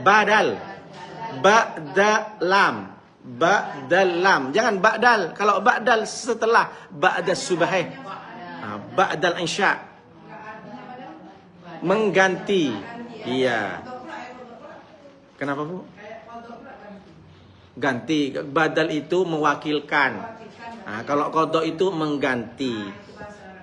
Badal. Ba'dalam. Ba'dalam. Jangan ba'dal. Kalau ba'dal setelah ba'das subahih. Ba'dal insya. Mengganti. Iya. Kenapa, Bu? Ganti. Badal itu mewakilkan. Nah, kalau qadha itu mengganti.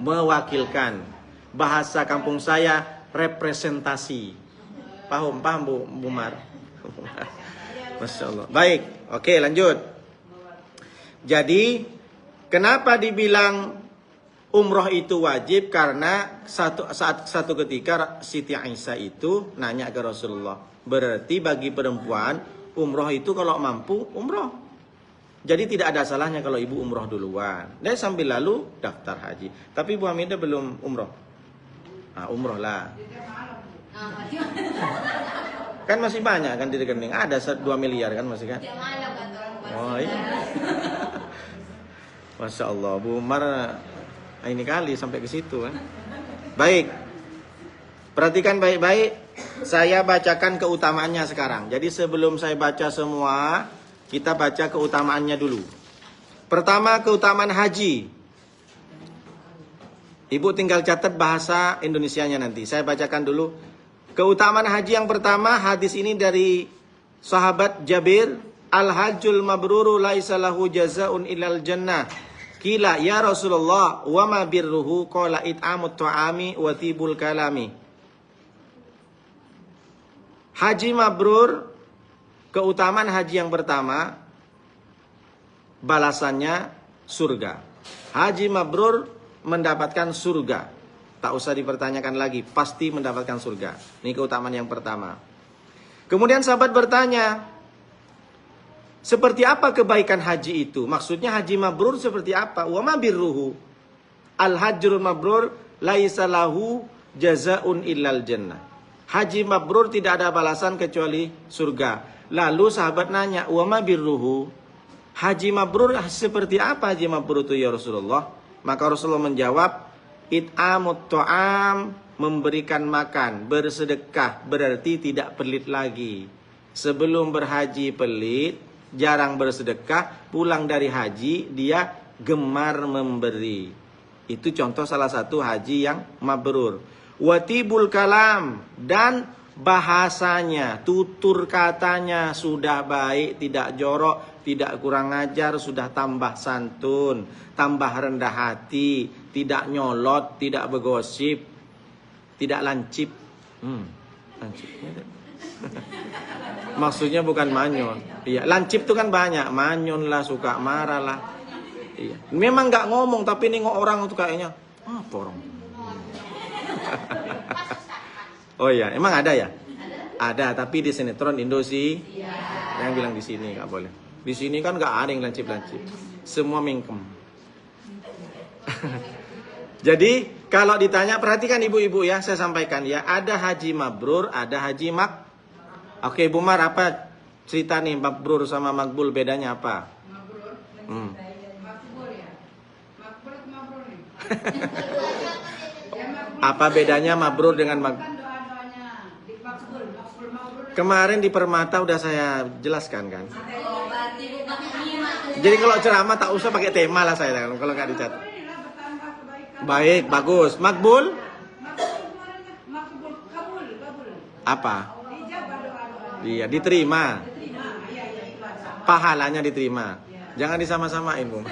Mewakilkan. Bahasa kampung saya representasi. Paham Bu Mar? Masya Allah. Baik, oke lanjut. Jadi kenapa dibilang umroh itu wajib? Karena satu ketika Siti Aisyah itu nanya ke Rasulullah. Berarti bagi perempuan umroh itu kalau mampu umroh. Jadi tidak ada salahnya kalau ibu umroh duluan. Dan sambil lalu daftar haji. Tapi Bu Hamidah belum umroh. Nah, umroh lah. Kan masih banyak kan di rekening. Ada 2 miliar kan masih kan? Oh iya. Masya Allah, Bu Umar ini kali sampai ke situ kan. Baik. Perhatikan baik-baik. Saya bacakan keutamaannya sekarang. Jadi sebelum saya baca semua, kita baca keutamaannya dulu. Pertama, keutamaan haji. Ibu tinggal catat bahasa Indonesianya nanti. Saya bacakan dulu. Keutamaan haji yang pertama, hadis ini dari sahabat Jabir. Al-hajjul mabruru laisa lahu jazaun ilal jannah. Qila ya Rasulullah wa ma birruhu qala it'amut ta'ami wa tibul kalami. Haji mabrur, keutamaan haji yang pertama, balasannya surga. Haji mabrur mendapatkan surga. Tak usah dipertanyakan lagi, pasti mendapatkan surga. Ini keutamaan yang pertama. Kemudian sahabat bertanya, seperti apa kebaikan haji itu? Maksudnya haji mabrur seperti apa? Wa ma birruhu. Al-hajjul mabrur laisa lahu jazaun illal jannah. Haji mabrur tidak ada balasan kecuali surga. Lalu sahabat nanya, wa ma birruhu. Haji mabrur seperti apa haji mabrur itu ya Rasulullah? Maka Rasulullah menjawab, it'amut ta'am, memberikan makan, bersedekah, berarti tidak pelit lagi. Sebelum berhaji pelit, jarang bersedekah, pulang dari haji dia gemar memberi. Itu contoh salah satu haji yang mabrur. Watibul kalam, dan bahasanya, tutur katanya sudah baik, tidak jorok, tidak kurang ajar, sudah tambah santun, tambah rendah hati, tidak nyolot, tidak bergosip, tidak lancip. Lancip. Maksudnya bukan manyon. Iya, lancip itu kan banyak, manyon lah, suka marah lah. Iya. Memang nggak ngomong, tapi nengok orang itu kayaknya apa orang? Oh iya, emang ada ya? Ada, tapi di sinetron Indo sih. Yang bilang di sini nggak boleh. Di sini kan nggak ada yang lancip-lancip. Semua mingkem. Jadi kalau ditanya, perhatikan ibu-ibu ya, saya sampaikan ya. Ada haji mabrur, ada haji Oke, Bu Mar, apa cerita nih mabrur sama makbul, bedanya apa? Mabrur, makbul ya. Makbul atau mabrur nih? Apa bedanya mabrur dengan Kemarin di Permata udah saya jelaskan kan. Jadi kalau ceramah tak usah pakai tema lah saya kalau nggak dicatat. Baik, bagus. Makbul? Apa? Iya, diterima. Pahalanya diterima. Jangan disama-samain, Bu.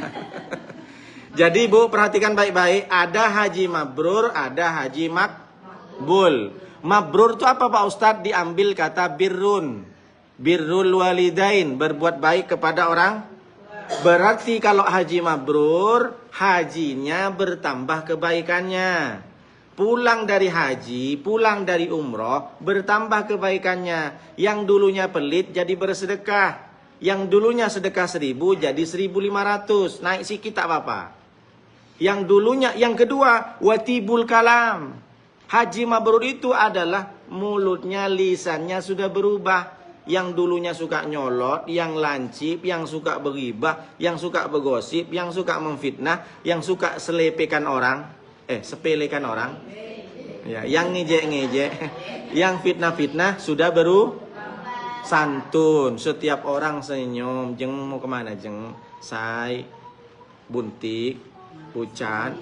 Jadi Bu, perhatikan baik-baik. Ada haji mabrur, ada haji makbul. Mabrur itu apa Pak Ustadz? Diambil kata birrun. Birrul walidain, berbuat baik kepada orang. Berarti kalau haji mabrur, hajinya bertambah kebaikannya. Pulang dari haji, pulang dari umroh, bertambah kebaikannya. Yang dulunya pelit jadi bersedekah. Yang dulunya sedekah 1000 jadi 1500. Naik sikit tak apa-apa. Yang dulunya, yang kedua, watibul kalam. Haji mabrur itu adalah mulutnya, lisannya sudah berubah. Yang dulunya suka nyolot, yang lancip, yang suka berghibah, yang suka bergosip, yang suka memfitnah, yang suka selepekan orang, sepelekan orang. Ya, yang ngejek-ngejek, yang fitnah-fitnah sudah Santun. Setiap orang senyum. Jeng mau kemana jeng? Say, Buntik, Pucan.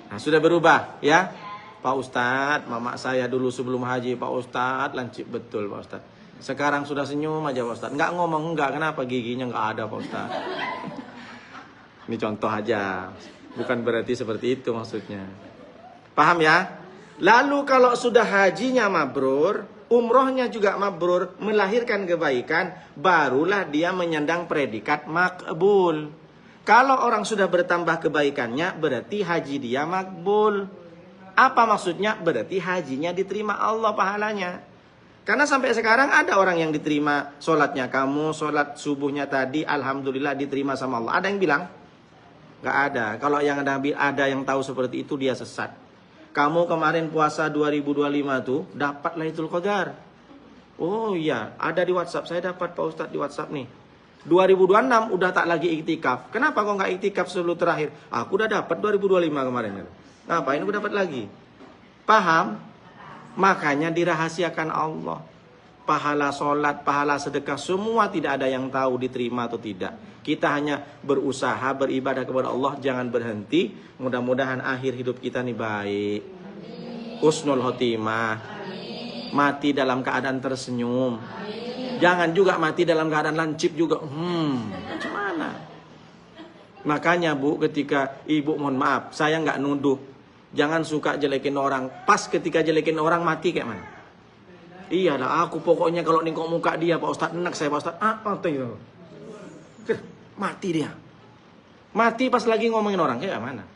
Nah, sudah berubah ya. Pak Ustadz, mama saya dulu sebelum haji, Pak Ustadz, lancip betul Pak Ustadz. Sekarang sudah senyum aja Pak Ustadz. Nggak ngomong enggak, kenapa giginya nggak ada Pak Ustadz. Ini contoh aja. Bukan berarti seperti itu maksudnya. Paham ya? Lalu kalau sudah hajinya mabrur, umrohnya juga mabrur, melahirkan kebaikan, barulah dia menyandang predikat makbul. Kalau orang sudah bertambah kebaikannya, berarti haji dia makbul. Apa maksudnya? Berarti hajinya diterima Allah pahalanya. Karena sampai sekarang ada orang yang diterima sholatnya. Kamu sholat subuhnya tadi, alhamdulillah diterima sama Allah. Ada yang bilang? Gak ada. Kalau yang ada yang tahu seperti itu, dia sesat. Kamu kemarin puasa 2025 tuh, dapat Lailatul Qadar. Oh iya, ada di WhatsApp. Saya dapat Pak Ustadz di WhatsApp nih. 2026 udah tak lagi iktikaf. Kenapa kok nggak iktikaf sebelum terakhir? Aku udah dapat 2025 kemarin. Ngapain aku dapat lagi? Paham? Makanya dirahasiakan Allah. Pahala sholat, pahala sedekah, semua tidak ada yang tahu diterima atau tidak. Kita hanya berusaha beribadah kepada Allah, jangan berhenti. Mudah-mudahan akhir hidup kita nih baik. Husnul khotimah. Mati dalam keadaan tersenyum. Jangan juga mati dalam keadaan lancip juga. Macam mana? Makanya Bu, ketika ibu mohon maaf, saya nggak nuduh. Jangan suka jelekin orang. Pas ketika jelekin orang mati kayak mana? Iya lah, aku pokoknya kalau nengok muka dia Pak Ustadz, enak saya Pak Ustadz. Itu. Mati dia. Mati pas lagi ngomongin orang kayak mana?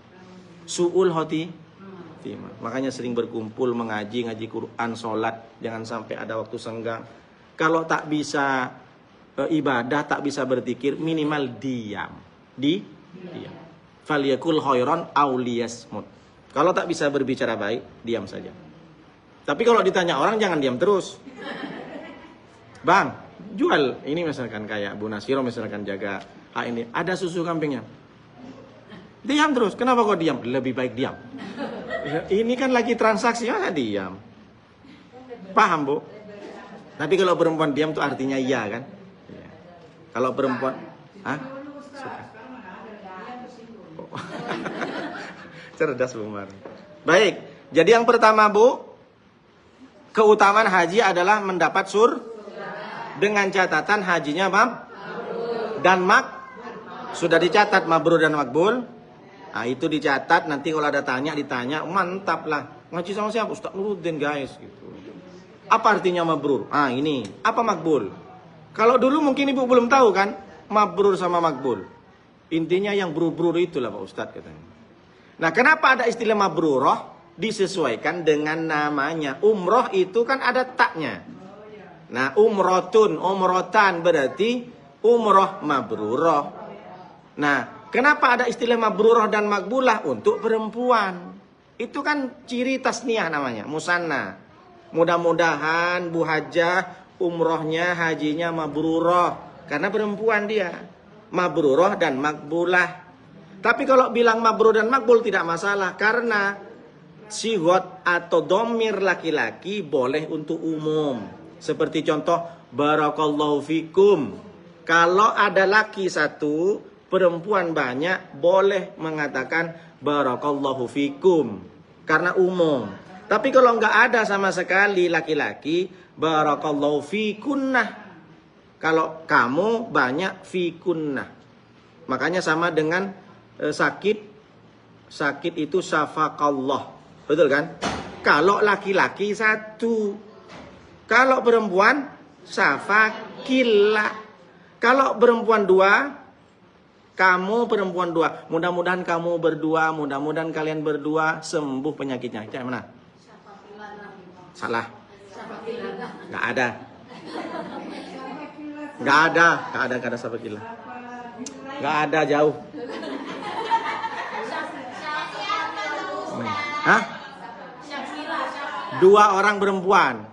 Su'ul khotimah. Makanya sering berkumpul, ngaji Quran, sholat. Jangan sampai ada waktu senggang. Kalau tak bisa ibadah, tak bisa berzikir, minimal diam. Diam. Falyakul khairan aw liyasmut. Kalau tak bisa berbicara baik, diam saja. Tapi kalau ditanya orang, jangan diam terus. Bang, jual ini misalkan kayak Bu Nasiro misalkan jaga ini, ada susu kambingnya. Diam terus. Kenapa kok diam? Lebih baik diam. Ini kan lagi transaksi, masa diam? Paham Bu? Tapi kalau perempuan diam tuh artinya iya kan? Iya. Kalau perempuan, suka. Oh. Cerdas Bu Mar. Baik, jadi yang pertama Bu, keutamaan haji adalah mendapat dengan catatan hajinya dan sudah dicatat mabrur dan makbul. Nah, itu dicatat, nanti kalau ada ditanya, mantap lah. Ngaji sama siapa? Ustaz Nuruddin guys gitu. Apa artinya mabrur? Ini. Apa makbul? Kalau dulu mungkin Ibu belum tahu kan, mabrur sama makbul. Intinya yang brur-brur itulah Pak Ustadz katanya. Nah, kenapa ada istilah mabrurah? Disesuaikan dengan namanya. Umroh itu kan ada taknya. Nah, umrotan berarti umroh mabrurah. Nah, kenapa ada istilah mabrurah dan makbulah untuk perempuan? Itu kan ciri tasniah namanya, musanna. Mudah-mudahan Bu Hajah umrohnya, hajinya mabrurah. Karena perempuan dia. Mabrurah dan makbulah. Tapi kalau bilang mabrur dan makbul tidak masalah. Karena sigot atau domir laki-laki boleh untuk umum. Seperti contoh, barakallahu fikum. Kalau ada laki satu, perempuan banyak, boleh mengatakan barakallahu fikum. Karena umum. Tapi kalau nggak ada sama sekali laki-laki, barakallahu fikunnah. Kalau kamu banyak fikunnah. Makanya sama dengan sakit. Sakit itu syafaqallah. Betul kan? Kalau laki-laki satu. Kalau perempuan syafaqillah. Kalau perempuan dua, kamu perempuan dua. Mudah-mudahan kamu berdua, mudah-mudahan kalian berdua sembuh penyakitnya. Kayak mana? Salah. Nggak ada. Nggak ada syafaqillah. Nggak ada, jauh. Hah? Dua orang perempuan.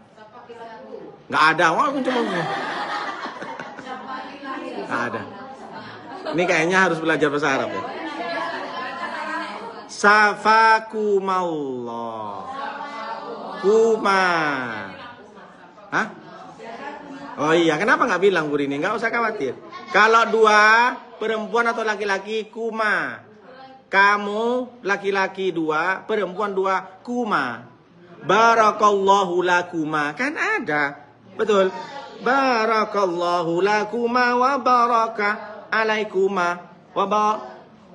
Nggak ada. Wah, cuma nggak ada. Ini kayaknya harus belajar bahasa Arab ya. Safakumallah. Kuma. Hah? Oh iya, kenapa nggak bilang Bu Rini? Nggak usah khawatir. Kalau dua, perempuan atau laki-laki, kuma. Kamu, laki-laki dua, perempuan dua, kuma. Barakallahu lakuma. Kan ada. Betul. Barakallahu lakuma wa baraka alaikuma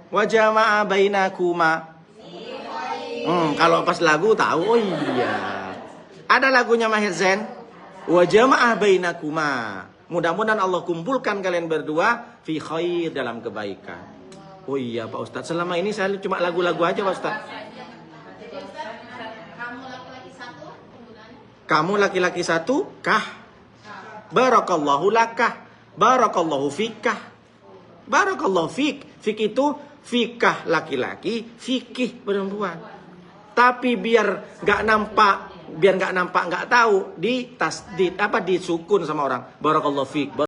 wa jama'a bainakuma. Kalau pas lagu tahu. Oh iya. Ada lagunya Mahir Zain. Wa jama'a bainakuma. Mudah-mudahan Allah kumpulkan kalian berdua fi khair, dalam kebaikan. Oh iya Pak Ustadz, selama ini saya cuma lagu-lagu aja Pak Ustadz. Jadi Ustaz, kamu laki-laki satu penggunaannya? Kamu laki-laki satu, kah? Barakallahu lakah. Barakallahu fikah. Barakallahu fik. Fik itu fikah laki-laki, fikih perempuan. Tapi biar nggak nampak, nggak tahu, disukun sama orang. Barakallahu fik.